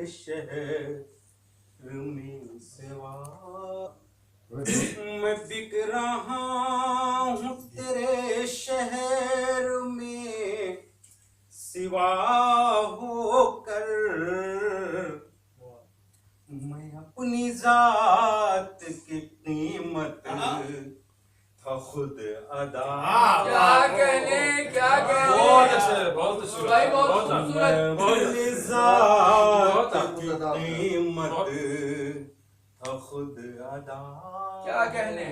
शहर में सिवा, मैं बिक रहा हूँ तेरे शहर में सिवा होकर, मैं अपनी जात की कीमत था खुद अदा। क्या कहने बहुत अच्छे, बहुत अच्छे भाई, बहुत खूबसूरत। अपनी जात की कीमत था खुद अदा। क्या कहने,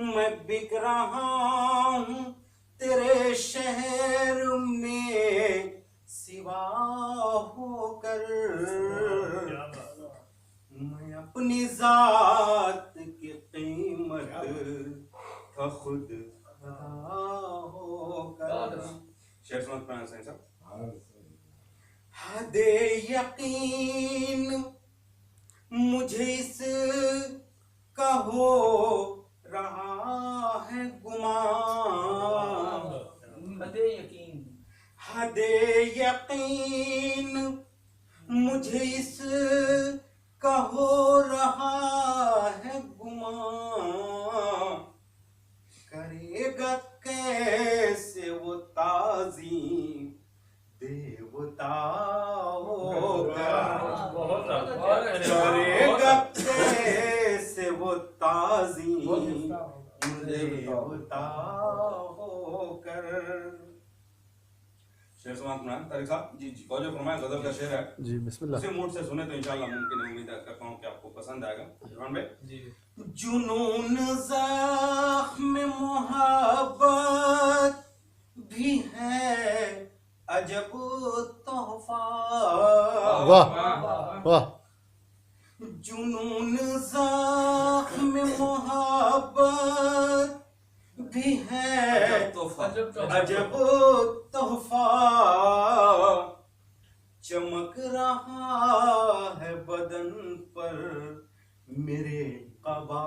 मैं बिक रहा हूँ तेरे शहर में सिवा होकर, मैं अपनी जात की कीमत का खुद अदा होकर। शेर समझ पाए सही साहब? हदे यकीन मुझे इस का हो रहा है गुमान, हदे यकीन, हदे यकीन मुझे इस का हो रहा है गुमान, करेगा कैसे वो ताज़ीम देवता होगा, करेगा कैसे वो ताज़ीम देवता होकर। शेर समाप्त ना तारिक साहब? जी जी, जो फरमाया गजल का शेर है जी, बिस्मिल्लाह। उसी मूड से सुने तो इंशाल्लाह मुमकिन है, उम्मीद करता हूँ कि आपको पसंद आएगा। इरफान भाई जी। जुनून ज़ख्म मोहब्बत भी है अजब तोहफा, वाह वाह, जुनून ज़ख्म मोहब्बत भी है अजब तोहफा, चमक रहा है बदन पर मेरे कबा,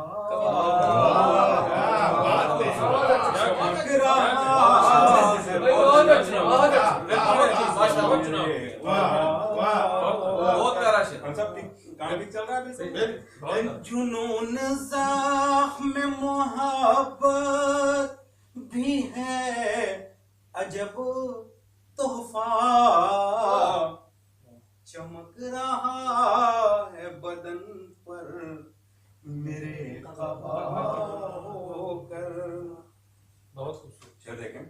चमक रहा है जुनून ज़ख्म मोहब्बत भी है अजब तोहफा, चमक रहा है बदन पर मेरे क़बा होकर। बहुत खूबसूरत शेर देखें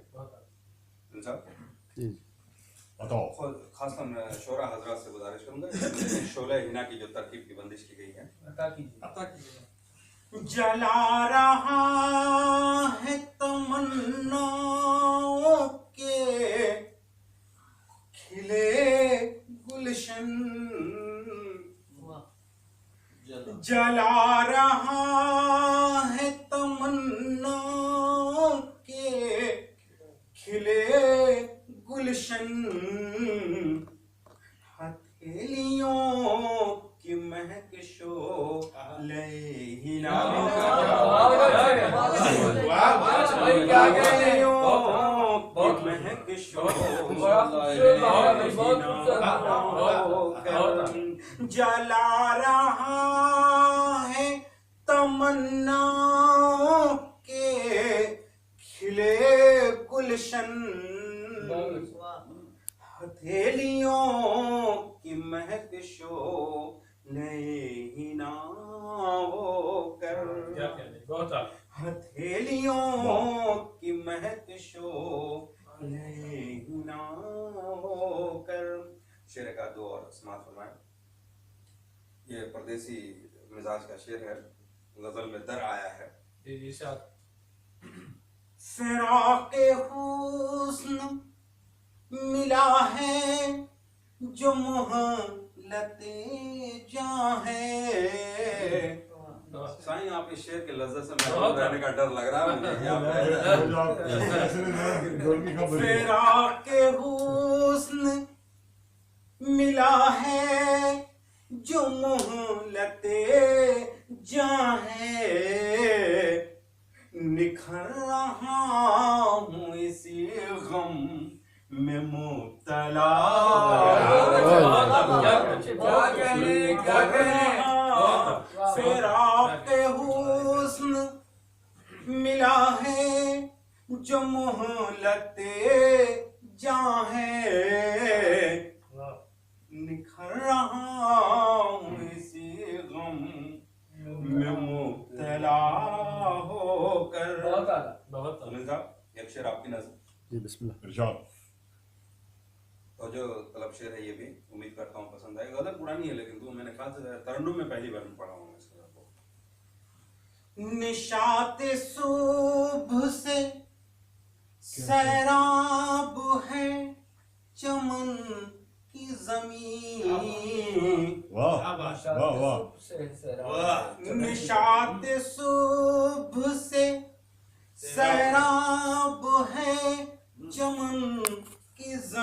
जी खासकर मैं शोरा हजरात से गुजारिश करूंगा, शोला हिना की जो तरकीब की बंदिश की गई है, अता कीजिए। जला रहा है तमन्नाओं के खिले गुलशन, जला रहा है तमन्नाओं के खिले गुलशन, हथेलियों की महकशो लेहिना, जला रहा है तमन्नाओं के खिले गुलशन, हथेलियों की महकशो लेहिना होकर, हथेलियों की महकशो लेहिना होकर। शेर का दो और समाप्त फरमाएं। ये परदेसी मिजाज का शेर है, गजल में दर आया है। फिराके हुस्न मिला है जो मोहलते जहाँ है, साईं आप इस शेर के लज्जत से महरूम रहने का डर लग रहा है मुझे। फिराके हुस्न मिला है जो मोहलते जहाँ है, निखर रहा हूँ इसी गम में मुब्तला। जो मोहलते जाहे वाह निखर रहा हूँ इसी गम में मुब्तला होकर। बहुत आला। बहुत सुनील साहब एक शेर आपकी नजर। जी बिस्मिल्लाह। इरशाद। और जो तलब शेर है ये भी उम्मीद करता हूँ पसंद आएगा। गजल पुरानी है लेकिन तो मैंने ख्याल से तरन्नुम में पहली बार में पढ़ा हूँ इस गजल को। निशाते सुबह से सैराब है चमन की जमीन। वाह वाह वाह। निशाते सुबह से सैराब है चमन की जमीन।